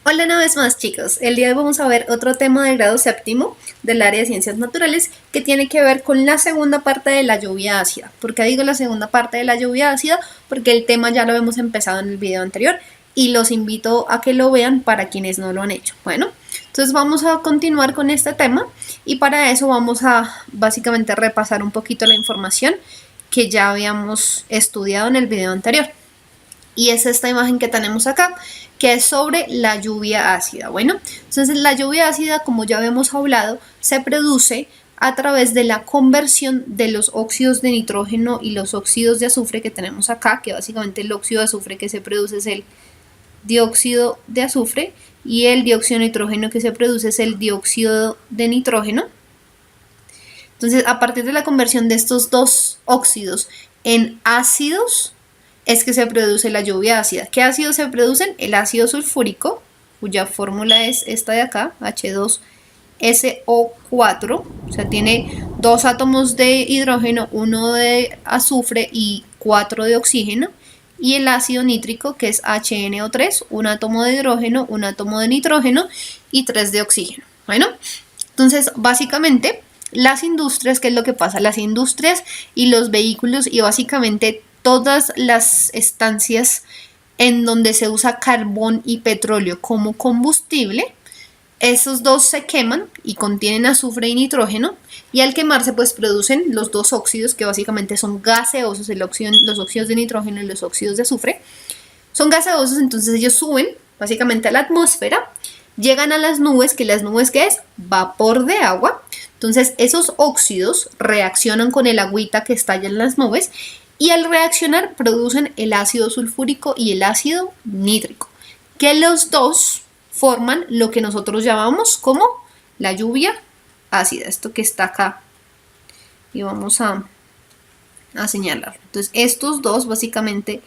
Hola una vez más, chicos. El día de hoy vamos a ver otro tema de grado séptimo del área de ciencias naturales que tiene que ver con la segunda parte de la lluvia ácida. ¿Por qué digo la segunda parte de la lluvia ácida? Porque el tema ya lo hemos empezado en el video anterior y los invito a que lo vean para quienes no lo han hecho. Bueno, entonces vamos a continuar con este tema y para eso vamos a básicamente repasar un poquito la información que ya habíamos estudiado en el video anterior. Y es esta imagen que tenemos acá, que es sobre la lluvia ácida. Bueno, entonces la lluvia ácida, como ya habíamos hablado, se produce a través de la conversión de los óxidos de nitrógeno y los óxidos de azufre que tenemos acá, que básicamente el óxido de azufre que se produce es el dióxido de azufre y el dióxido de nitrógeno que se produce es el dióxido de nitrógeno. Entonces, a partir de la conversión de estos dos óxidos en ácidos, es que se produce la lluvia ácida. ¿Qué ácidos se producen? El ácido sulfúrico, cuya fórmula es esta de acá, H2SO4, o sea, tiene dos átomos de hidrógeno, uno de azufre y 4 de oxígeno, y el ácido nítrico, que es HNO3, un átomo de hidrógeno, un átomo de nitrógeno y 3 de oxígeno. Bueno, entonces, básicamente, las industrias, ¿qué es lo que pasa? Las industrias y los vehículos y básicamente todas las estancias en donde se usa carbón y petróleo como combustible, esos dos se queman y contienen azufre y nitrógeno, y al quemarse pues producen los dos óxidos que básicamente son gaseosos, los óxidos de nitrógeno y los óxidos de azufre. Son gaseosos, entonces ellos suben básicamente a la atmósfera, llegan a las nubes, que las nubes ¿qué es? Vapor de agua. Entonces esos óxidos reaccionan con el agüita que estalla en las nubes y al reaccionar producen el ácido sulfúrico y el ácido nítrico, que los dos forman lo que nosotros llamamos como la lluvia ácida, esto que está acá, y vamos a señalarlo. Entonces estos dos básicamente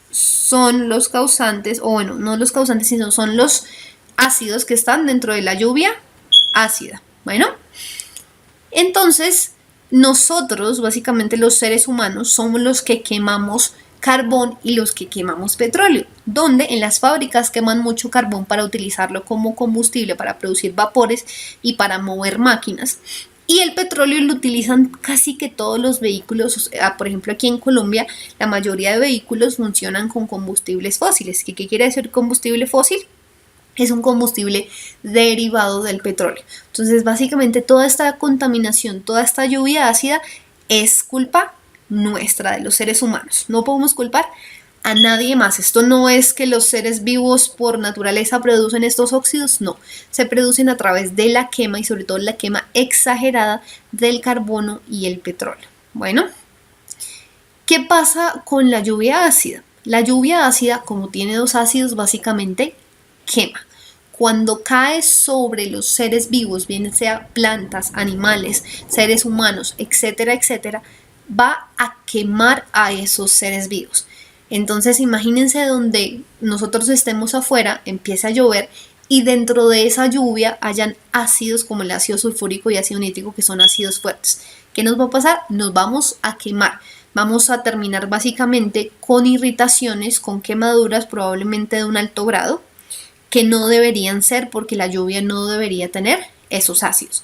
son los causantes, o bueno, no los causantes, sino son los ácidos que están dentro de la lluvia ácida. Bueno, entonces nosotros, básicamente los seres humanos, somos los que quemamos carbón y los que quemamos petróleo, donde en las fábricas queman mucho carbón para utilizarlo como combustible, para producir vapores y para mover máquinas. Y el petróleo lo utilizan casi que todos los vehículos. Por ejemplo, aquí en Colombia, la mayoría de vehículos funcionan con combustibles fósiles. ¿Qué quiere decir combustible fósil? Es un combustible derivado del petróleo. Entonces, básicamente, toda esta contaminación, toda esta lluvia ácida es culpa nuestra, de los seres humanos. No podemos culpar a nadie más. Esto no es que los seres vivos por naturaleza producen estos óxidos, no. Se producen a través de la quema y sobre todo la quema exagerada del carbono y el petróleo. Bueno, ¿qué pasa con la lluvia ácida? La lluvia ácida, como tiene dos ácidos, básicamente quema. Cuando cae sobre los seres vivos, bien sea plantas, animales, seres humanos, etcétera, etcétera, va a quemar a esos seres vivos. Entonces imagínense donde nosotros estemos afuera, empieza a llover y dentro de esa lluvia hayan ácidos como el ácido sulfúrico y ácido nítrico, que son ácidos fuertes. ¿Qué nos va a pasar? Nos vamos a quemar. Vamos a terminar básicamente con irritaciones, con quemaduras probablemente de un alto grado, que no deberían ser porque la lluvia no debería tener esos ácidos.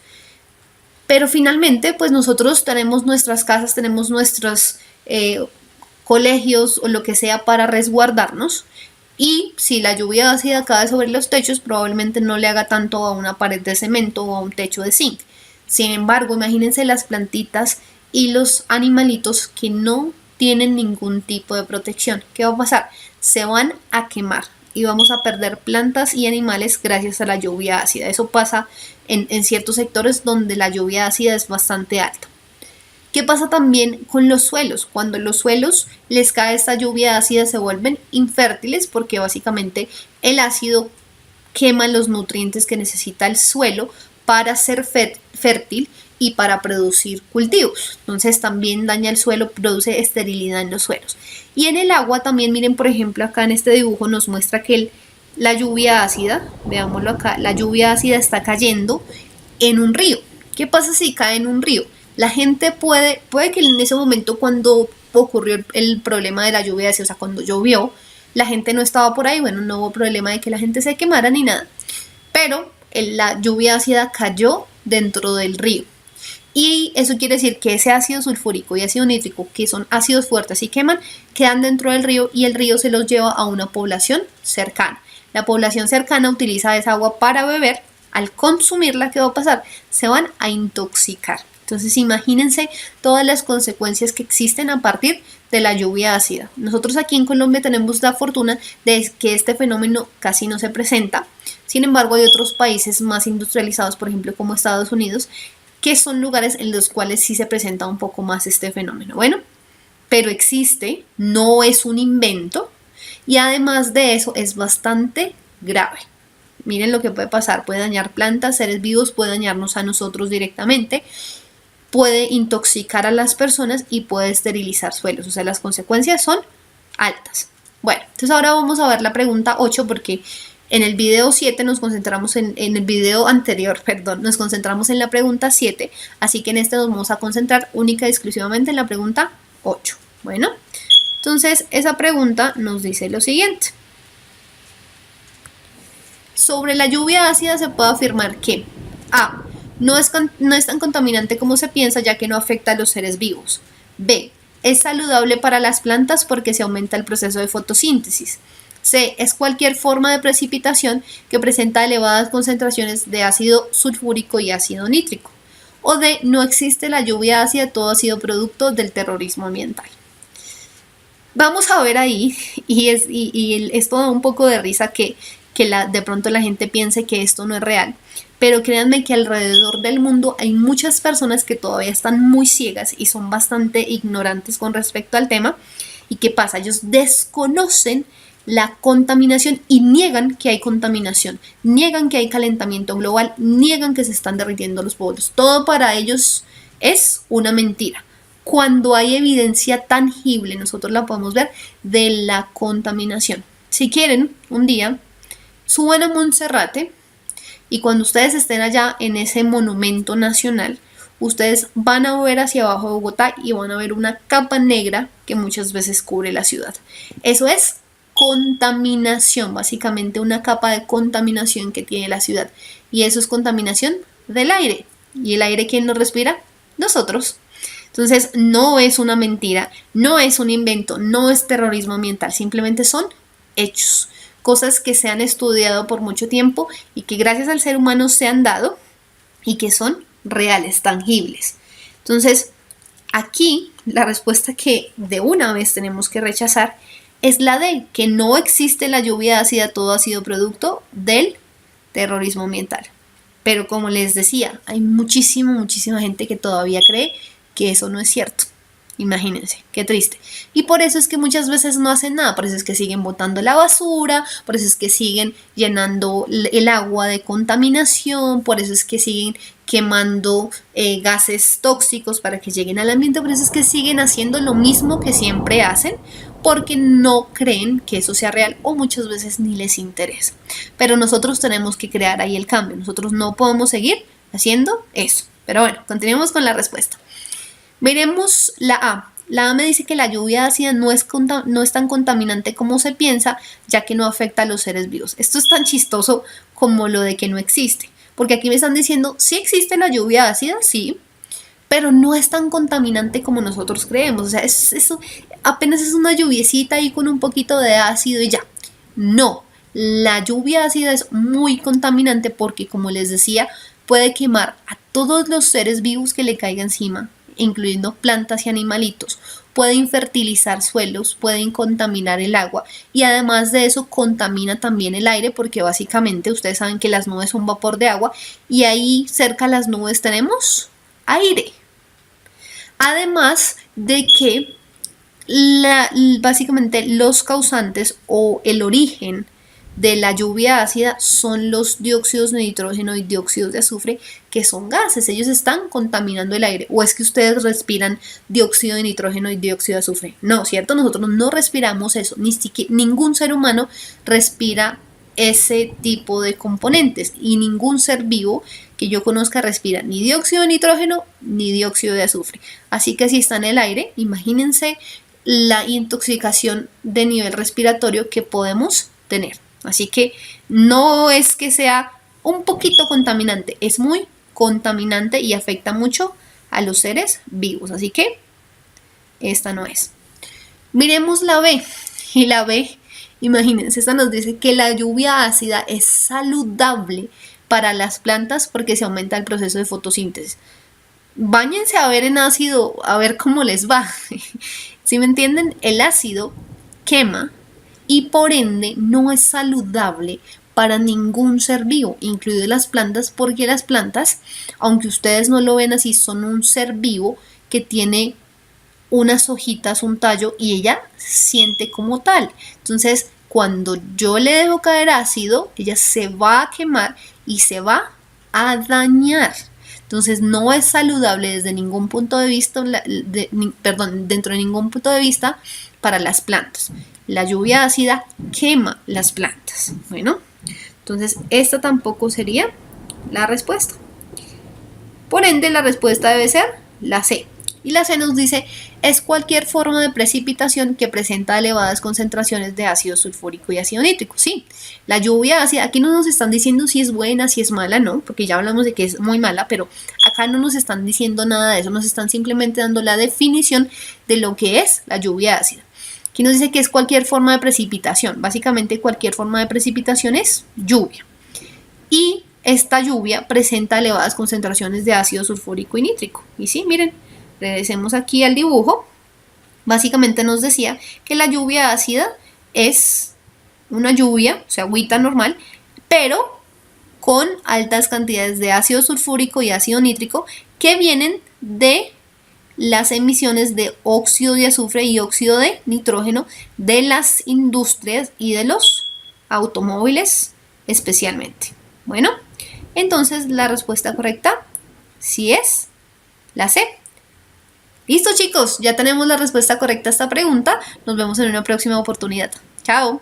Pero finalmente, pues nosotros tenemos nuestras casas, tenemos nuestros colegios o lo que sea para resguardarnos. Y si la lluvia ácida cae sobre los techos, probablemente no le haga tanto a una pared de cemento o a un techo de zinc. Sin embargo, imagínense las plantitas y los animalitos que no tienen ningún tipo de protección. ¿Qué va a pasar? Se van a quemar y vamos a perder plantas y animales gracias a la lluvia ácida. Eso pasa en ciertos sectores donde la lluvia ácida es bastante alta. ¿Qué pasa también con los suelos? Cuando los suelos les cae esta lluvia ácida se vuelven infértiles porque básicamente el ácido quema los nutrientes que necesita el suelo para ser fértil y para producir cultivos. Entonces también daña el suelo, produce esterilidad en los suelos. Y en el agua también, miren, por ejemplo, acá en este dibujo nos muestra que la lluvia ácida, veámoslo acá, la lluvia ácida está cayendo en un río. ¿Qué pasa si cae en un río? La gente puede que en ese momento cuando ocurrió el problema de la lluvia ácida, o sea, cuando llovió, la gente no estaba por ahí, bueno, no hubo problema de que la gente se quemara ni nada, pero la lluvia ácida cayó dentro del río. Y eso quiere decir que ese ácido sulfúrico y ácido nítrico, que son ácidos fuertes y queman, quedan dentro del río y el río se los lleva a una población cercana. La población cercana utiliza esa agua para beber. Al consumirla, ¿qué va a pasar? Se van a intoxicar. Entonces imagínense todas las consecuencias que existen a partir de la lluvia ácida. Nosotros aquí en Colombia tenemos la fortuna de que este fenómeno casi no se presenta. Sin embargo, hay otros países más industrializados, por ejemplo como Estados Unidos, que son lugares en los cuales sí se presenta un poco más este fenómeno. Bueno, pero existe, no es un invento y además de eso es bastante grave. Miren lo que puede pasar, puede dañar plantas, seres vivos, puede dañarnos a nosotros directamente, puede intoxicar a las personas y puede esterilizar suelos, o sea, las consecuencias son altas. Bueno, entonces ahora vamos a ver la pregunta 8 porque en el video 7 nos concentramos en el video anterior, perdón, nos concentramos en la pregunta 7, así que en este nos vamos a concentrar única y exclusivamente en la pregunta 8. Bueno, entonces esa pregunta nos dice lo siguiente. Sobre la lluvia ácida se puede afirmar que A. No es tan contaminante como se piensa, ya que no afecta a los seres vivos. B. Es saludable para las plantas porque se aumenta el proceso de fotosíntesis. C. Es cualquier forma de precipitación que presenta elevadas concentraciones de ácido sulfúrico y ácido nítrico. O D. No existe la lluvia ácida, todo ha sido producto del terrorismo ambiental. Vamos a ver ahí, y esto da un poco de risa que de pronto la gente piense que esto no es real, pero créanme que alrededor del mundo hay muchas personas que todavía están muy ciegas y son bastante ignorantes con respecto al tema. ¿Y qué pasa? Ellos desconocen la contaminación y niegan que hay contaminación, niegan que hay calentamiento global, niegan que se están derritiendo los polos. Todo para ellos es una mentira. Cuando hay evidencia tangible, nosotros la podemos ver, de la contaminación. Si quieren, un día suban a Monserrate y cuando ustedes estén allá en ese monumento nacional, ustedes van a ver hacia abajo de Bogotá y van a ver una capa negra que muchas veces cubre la ciudad. Eso es contaminación, básicamente una capa de contaminación que tiene la ciudad. Y eso es contaminación del aire. ¿Y el aire quién lo respira? Nosotros. Entonces no es una mentira, no es un invento, no es terrorismo ambiental, simplemente son hechos. Cosas que se han estudiado por mucho tiempo y que gracias al ser humano se han dado y que son reales, tangibles. Entonces, aquí la respuesta que de una vez tenemos que rechazar es la de que no existe la lluvia ácida, todo ha sido producto del terrorismo ambiental. Pero como les decía, hay muchísima gente que todavía cree que eso no es cierto. Imagínense, qué triste. Y por eso es que muchas veces no hacen nada, por eso es que siguen botando la basura, por eso es que siguen llenando el agua de contaminación, por eso es que siguen quemando gases tóxicos para que lleguen al ambiente, por eso es que siguen haciendo lo mismo que siempre hacen, porque no creen que eso sea real o muchas veces ni les interesa. Pero nosotros tenemos que crear ahí el cambio, nosotros no podemos seguir haciendo eso. Pero bueno, continuemos con la respuesta. Veremos la A. La A me dice que la lluvia ácida no es tan contaminante como se piensa, ya que no afecta a los seres vivos. Esto es tan chistoso como lo de que no existe. Porque aquí me están diciendo, sí existe la lluvia ácida, sí, pero no es tan contaminante como nosotros creemos. O sea, eso apenas es una lluviecita ahí con un poquito de ácido y ya. No, la lluvia ácida es muy contaminante porque, como les decía, puede quemar a todos los seres vivos que le caiga encima, incluyendo plantas y animalitos, puede infertilizar suelos, pueden contaminar el agua y además de eso contamina también el aire porque básicamente ustedes saben que las nubes son vapor de agua y ahí cerca de las nubes tenemos aire. Además de que básicamente los causantes o el origen de la lluvia ácida son los dióxidos de nitrógeno y dióxidos de azufre, que son gases. Ellos están contaminando el aire. ¿O es que ustedes respiran dióxido de nitrógeno y dióxido de azufre? No, ¿cierto? Nosotros no respiramos eso. Ningún ser humano respira ese tipo de componentes y ningún ser vivo que yo conozca respira ni dióxido de nitrógeno ni dióxido de azufre. Así que si está en el aire, imagínense la intoxicación de nivel respiratorio que podemos tener. Así que no es que sea un poquito contaminante, es muy contaminante y afecta mucho a los seres vivos. Así que esta no es. Miremos la B. Y la B, imagínense, esta nos dice que la lluvia ácida es saludable para las plantas porque se aumenta el proceso de fotosíntesis. Báñense a ver en ácido, a ver cómo les va. ¿Sí me entienden? El ácido quema y por ende no es saludable para ningún ser vivo, incluidas las plantas, porque las plantas, aunque ustedes no lo ven así, son un ser vivo que tiene unas hojitas, un tallo, y ella siente como tal. Entonces, cuando yo le dejo caer ácido, ella se va a quemar y se va a dañar. Entonces, no es saludable desde ningún punto de vista, dentro de ningún punto de vista para las plantas. La lluvia ácida quema las plantas. Bueno, entonces esta tampoco sería la respuesta. Por ende, la respuesta debe ser la C. Y la C nos dice, es cualquier forma de precipitación que presenta elevadas concentraciones de ácido sulfúrico y ácido nítrico. Sí, la lluvia ácida, aquí no nos están diciendo si es buena, si es mala, no, porque ya hablamos de que es muy mala, pero acá no nos están diciendo nada de eso, nos están simplemente dando la definición de lo que es la lluvia ácida. Aquí nos dice que es cualquier forma de precipitación, básicamente cualquier forma de precipitación es lluvia. Y esta lluvia presenta elevadas concentraciones de ácido sulfúrico y nítrico. Y sí, miren, regresemos aquí al dibujo. Básicamente nos decía que la lluvia ácida es una lluvia, o sea, agüita normal, pero con altas cantidades de ácido sulfúrico y ácido nítrico que vienen de las emisiones de óxido de azufre y óxido de nitrógeno de las industrias y de los automóviles especialmente. Bueno, entonces la respuesta correcta sí es la C. Listo, chicos, ya tenemos la respuesta correcta a esta pregunta. Nos vemos en una próxima oportunidad. Chao.